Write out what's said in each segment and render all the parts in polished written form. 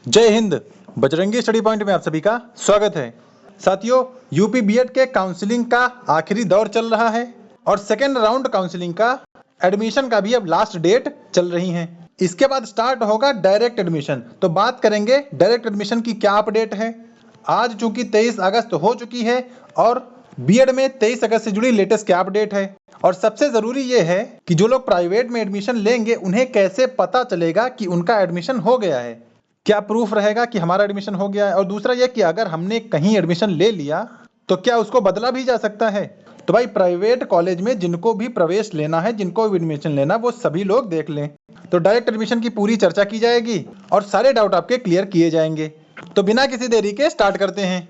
जय Hind. Bajrangi study point में आप सभी का स्वागत है। साथियों, यूपी बीएड के काउंसलिंग का आखिरी दौर चल रहा है और सेकेंड राउंड काउंसलिंग का एडमिशन का भी अब लास्ट डेट चल रही है। इसके बाद स्टार्ट होगा डायरेक्ट एडमिशन। तो बात करेंगे डायरेक्ट एडमिशन की क्या अपडेट है। आज चूंकि 23 अगस्त हो चुकी है और बीएड में 23 अगस्त से जुड़ी लेटेस्ट क्या अपडेट है, और सबसे जरूरी ये है कि जो लोग प्राइवेट में एडमिशन लेंगे उन्हें कैसे पता चलेगा कि उनका एडमिशन हो गया है, क्या प्रूफ रहेगा कि हमारा एडमिशन हो गया है। और दूसरा यह कि अगर हमने कहीं एडमिशन ले लिया तो क्या उसको बदला भी जा सकता है। तो भाई, प्राइवेट कॉलेज में जिनको भी प्रवेश लेना है, जिनको भी एडमिशन लेना, वो सभी लोग देख लें। तो डायरेक्ट एडमिशन की पूरी चर्चा की जाएगी और सारे डाउट आपके क्लियर किए जाएंगे। तो बिना किसी देरी के स्टार्ट करते हैं।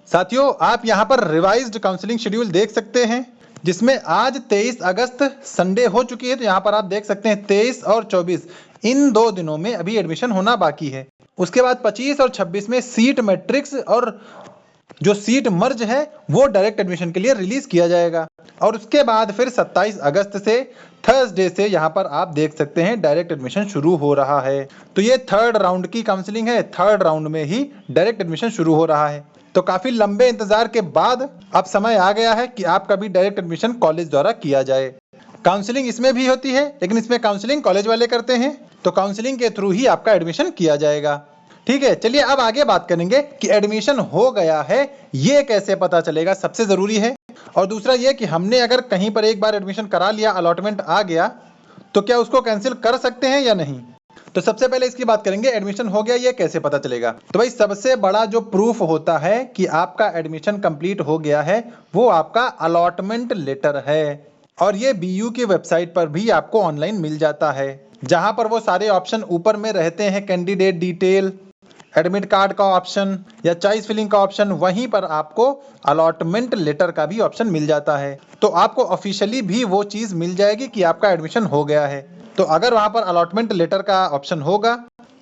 साथियों, आप यहाँ पर रिवाइज्ड काउंसलिंग शेड्यूल देख सकते हैं, जिसमें आज 23 अगस्त संडे हो चुकी है। तो यहाँ पर आप देख सकते हैं 23 और 24 इन 2 दिनों में अभी एडमिशन होना बाकी है। उसके बाद 25 और 26 में सीट मैट्रिक्स और जो सीट मर्ज है वो डायरेक्ट एडमिशन के लिए रिलीज किया जाएगा। और उसके बाद फिर 27 अगस्त से थर्सडे से यहाँ पर आप देख सकते हैं डायरेक्ट एडमिशन शुरू हो रहा है। तो ये थर्ड राउंड की काउंसलिंग है। थर्ड राउंड में ही डायरेक्ट एडमिशन शुरू हो रहा है। तो काफी लंबे इंतजार के बाद अब समय आ गया है कि आपका भी डायरेक्ट एडमिशन कॉलेज द्वारा किया जाए। काउंसलिंग इसमें भी होती है, लेकिन इसमें काउंसलिंग कॉलेज वाले करते हैं। तो काउंसलिंग के थ्रू ही आपका एडमिशन किया जाएगा। ठीक है, चलिए अब आगे बात करेंगे कि एडमिशन हो गया है ये कैसे पता चलेगा, सबसे जरूरी है। और दूसरा ये कि हमने अगर कहीं पर एक बार एडमिशन करा लिया, अलॉटमेंट आ गया, तो क्या उसको कैंसिल कर सकते हैं या नहीं। तो सबसे पहले इसकी बात करेंगे, एडमिशन हो गया ये कैसे पता चलेगा। तो भाई, सबसे बड़ा जो प्रूफ होता है कि आपका एडमिशन कंप्लीट हो गया है वो आपका अलॉटमेंट लेटर है। और ये बीयू की वेबसाइट पर भी आपको ऑनलाइन मिल जाता है, जहां पर वो सारे ऑप्शन ऊपर में रहते हैं, कैंडिडेट डिटेल, एडमिट कार्ड का ऑप्शन या चॉइस फिलिंग का ऑप्शन। वहीं पर आपको अलॉटमेंट लेटर का भी ऑप्शन मिल जाता है। तो आपको ऑफिशियली भी वो चीज मिल जाएगी कि आपका एडमिशन हो गया है। तो अगर वहां पर अलॉटमेंट लेटर का ऑप्शन होगा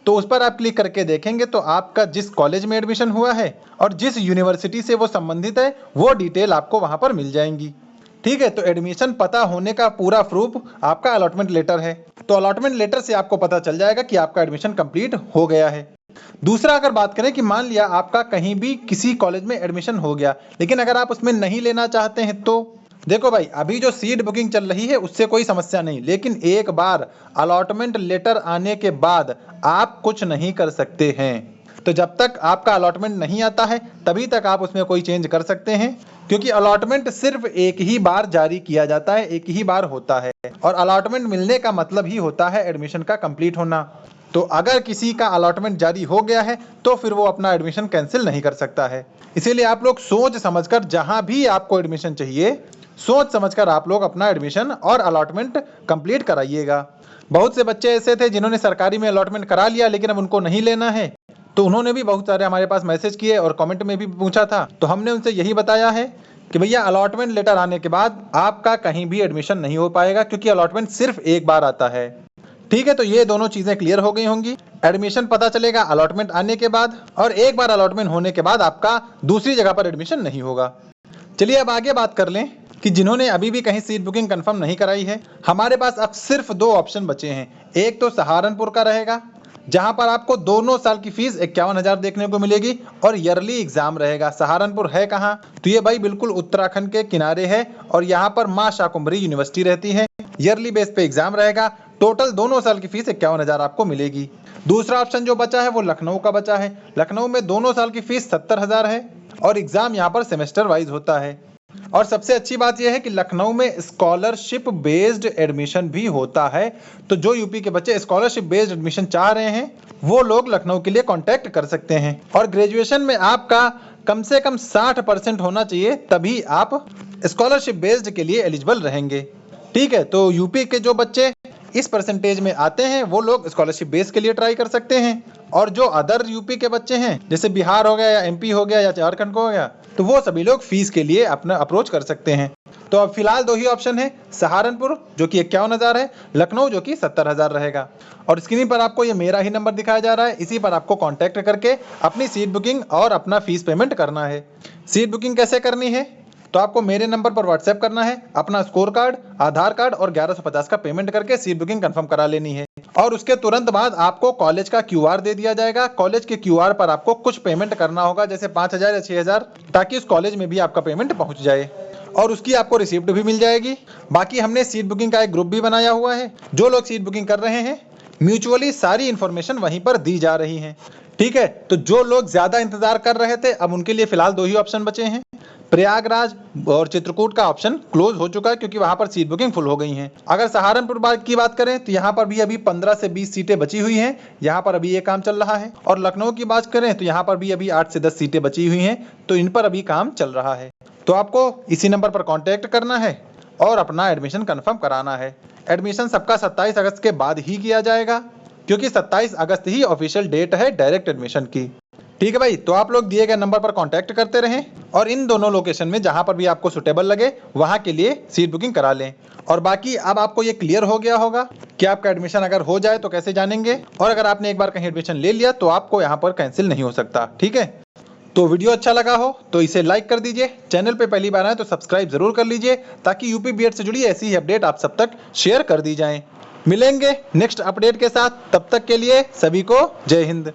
तो उस पर आप क्लिक करके देखेंगे तो आपका जिस कॉलेज में एडमिशन हुआ है और जिस यूनिवर्सिटी से वो संबंधित है वो डिटेल आपको वहां पर मिल जाएंगी। ठीक है, तो एडमिशन पता होने का पूरा प्रूफ आपका अलॉटमेंट लेटर है। तो अलॉटमेंट लेटर से आपको पता चल जाएगा कि आपका एडमिशन कंप्लीट हो गया है। दूसरा, अगर बात करें कि मान लिया आपका कहीं भी किसी कॉलेज में एडमिशन हो गया, लेकिन अगर आप उसमें नहीं लेना चाहते हैं, तो देखो भाई, अभी जो सीट बुकिंग चल रही है उससे कोई समस्या नहीं, लेकिन एक बार अलॉटमेंट लेटर आने के बाद आप कुछ नहीं कर सकते हैं। तो जब तक आपका अलॉटमेंट नहीं आता है तभी तक आप उसमें कोई चेंज कर सकते हैं, क्योंकि अलॉटमेंट सिर्फ एक ही बार जारी किया जाता है, एक ही बार होता है। और अलॉटमेंट मिलने का मतलब ही होता है एडमिशन का कंप्लीट होना। तो अगर किसी का अलॉटमेंट जारी हो गया है तो फिर वो अपना एडमिशन कैंसिल नहीं कर सकता है। इसीलिए आप लोग सोच समझकर, जहां भी आपको एडमिशन चाहिए, सोच समझकर आप लोग अपना एडमिशन और अलॉटमेंट कंप्लीट कराइएगा। बहुत से बच्चे ऐसे थे जिन्होंने सरकारी में अलॉटमेंट करा लिया लेकिन अब उनको नहीं लेना है, तो उन्होंने भी बहुत सारे हमारे पास मैसेज किए और कमेंट में भी पूछा था। तो हमने उनसे यही बताया है कि भैया, अलॉटमेंट लेटर आने के बाद आपका कहीं भी एडमिशन नहीं हो पाएगा, क्योंकि अलॉटमेंट सिर्फ एक बार आता है। ठीक है, तो ये दोनों चीजें क्लियर हो गई होंगी। एडमिशन पता चलेगा अलॉटमेंट आने के बाद, और एक बार अलॉटमेंट होने के बाद आपका दूसरी जगह पर एडमिशन नहीं होगा। चलिए अब आगे बात कर लें कि जिन्होंने अभी भी कहीं सीट बुकिंग कंफर्म नहीं कराई है, हमारे पास अब सिर्फ 2 ऑप्शन बचे हैं। एक तो सहारनपुर का रहेगा, जहां पर आपको दोनों साल की फीस 51,000 देखने को मिलेगी और ईयरली एग्जाम रहेगा। सहारनपुर है कहाँ? तो ये भाई बिल्कुल उत्तराखंड के किनारे है और यहाँ पर माँ शाकुंभरी यूनिवर्सिटी रहती है। ईयरली बेस पे एग्जाम रहेगा। टोटल दोनों साल की फीस 51,000 आपको मिलेगी। दूसरा ऑप्शन जो बचा है वो लखनऊ का बचा है। लखनऊ में दोनों साल की फीस 70,000 है और एग्जाम यहाँ पर सेमेस्टर वाइज होता है। और सबसे अच्छी बात यह है कि लखनऊ में स्कॉलरशिप बेस्ड एडमिशन भी होता है। तो जो यूपी के बच्चे स्कॉलरशिप बेस्ड एडमिशन चाह रहे हैं वो लोग लखनऊ के लिए कांटेक्ट कर सकते हैं। और ग्रेजुएशन में आपका कम से कम 60% होना चाहिए, तभी आप स्कॉलरशिप बेस्ड के लिए एलिजिबल रहेंगे। ठीक है, तो यूपी के जो बच्चे इस परसेंटेज में आते हैं वो लोग स्कॉलरशिप बेस के लिए ट्राई कर सकते हैं। और जो अदर यूपी के बच्चे हैं, जैसे बिहार हो गया या एमपी हो गया या झारखंड हो गया, तो वो सभी लोग फीस के लिए अपना अप्रोच कर सकते हैं। तो अब फिलहाल 2 ही ऑप्शन है, सहारनपुर जो कि 51,000 है, लखनऊ जो कि 70,000 रहेगा। और स्क्रीन पर आपको ये मेरा ही नंबर दिखाया जा रहा है, इसी पर आपको कॉन्टैक्ट करके अपनी सीट बुकिंग और अपना फीस पेमेंट करना है। सीट बुकिंग कैसे करनी है तो आपको मेरे नंबर पर व्हाट्सएप करना है, अपना स्कोर कार्ड, आधार कार्ड और 1150 का पेमेंट करके सीट बुकिंग कंफर्म करा लेनी है। और उसके तुरंत बाद आपको कॉलेज का QR दे दिया जाएगा। कॉलेज के QR पर आपको कुछ पेमेंट करना होगा, जैसे 5000 या 6000, ताकि उस कॉलेज में भी आपका पेमेंट पहुंच जाए और उसकी आपको रिसिप्ट भी मिल जाएगी। बाकी हमने सीट बुकिंग का एक ग्रुप भी बनाया हुआ है। जो लोग सीट बुकिंग कर रहे हैं, म्यूचुअली सारी इंफॉर्मेशन वहीं पर दी जा रही है। ठीक है, तो जो लोग ज्यादा इंतजार कर रहे थे, अब उनके लिए फिलहाल 2 ही ऑप्शन बचे हैं। प्रयागराज और चित्रकूट का ऑप्शन क्लोज हो चुका है, क्योंकि वहां पर सीट बुकिंग फुल हो गई हैं। अगर सहारनपुर की बात करें तो यहाँ पर भी अभी 15 से 20 सीटें बची हुई हैं। यहाँ पर अभी ये काम चल रहा है। और लखनऊ की बात करें तो यहाँ पर भी अभी 8 से 10 सीटें बची हुई हैं, तो इन पर अभी काम चल रहा है। तो आपको इसी नंबर पर कॉन्टेक्ट करना है और अपना एडमिशन कन्फर्म कराना है। एडमिशन सबका 27 अगस्त के बाद ही किया जाएगा, क्योंकि 27 अगस्त ही ऑफिशियल डेट है डायरेक्ट एडमिशन की। ठीक है भाई, तो आप लोग दिए गए नंबर पर कांटेक्ट करते रहें और इन दोनों लोकेशन में जहां पर भी आपको सुटेबल लगे वहां के लिए सीट बुकिंग करा लें। और बाकी अब आपको ये क्लियर हो गया होगा कि आपका एडमिशन अगर हो जाए तो कैसे जानेंगे, और अगर आपने एक बार कहीं एडमिशन ले लिया तो आपको यहाँ पर कैंसिल नहीं हो सकता। ठीक है, तो वीडियो अच्छा लगा हो तो इसे लाइक कर दीजिए। चैनल पे पहली बार आए तो सब्सक्राइब जरूर कर लीजिए, ताकि यूपी बीएड से जुड़ी ऐसी ही अपडेट आप सब तक शेयर कर दी जाए। मिलेंगे नेक्स्ट अपडेट के साथ, तब तक के लिए सभी को जय हिंद।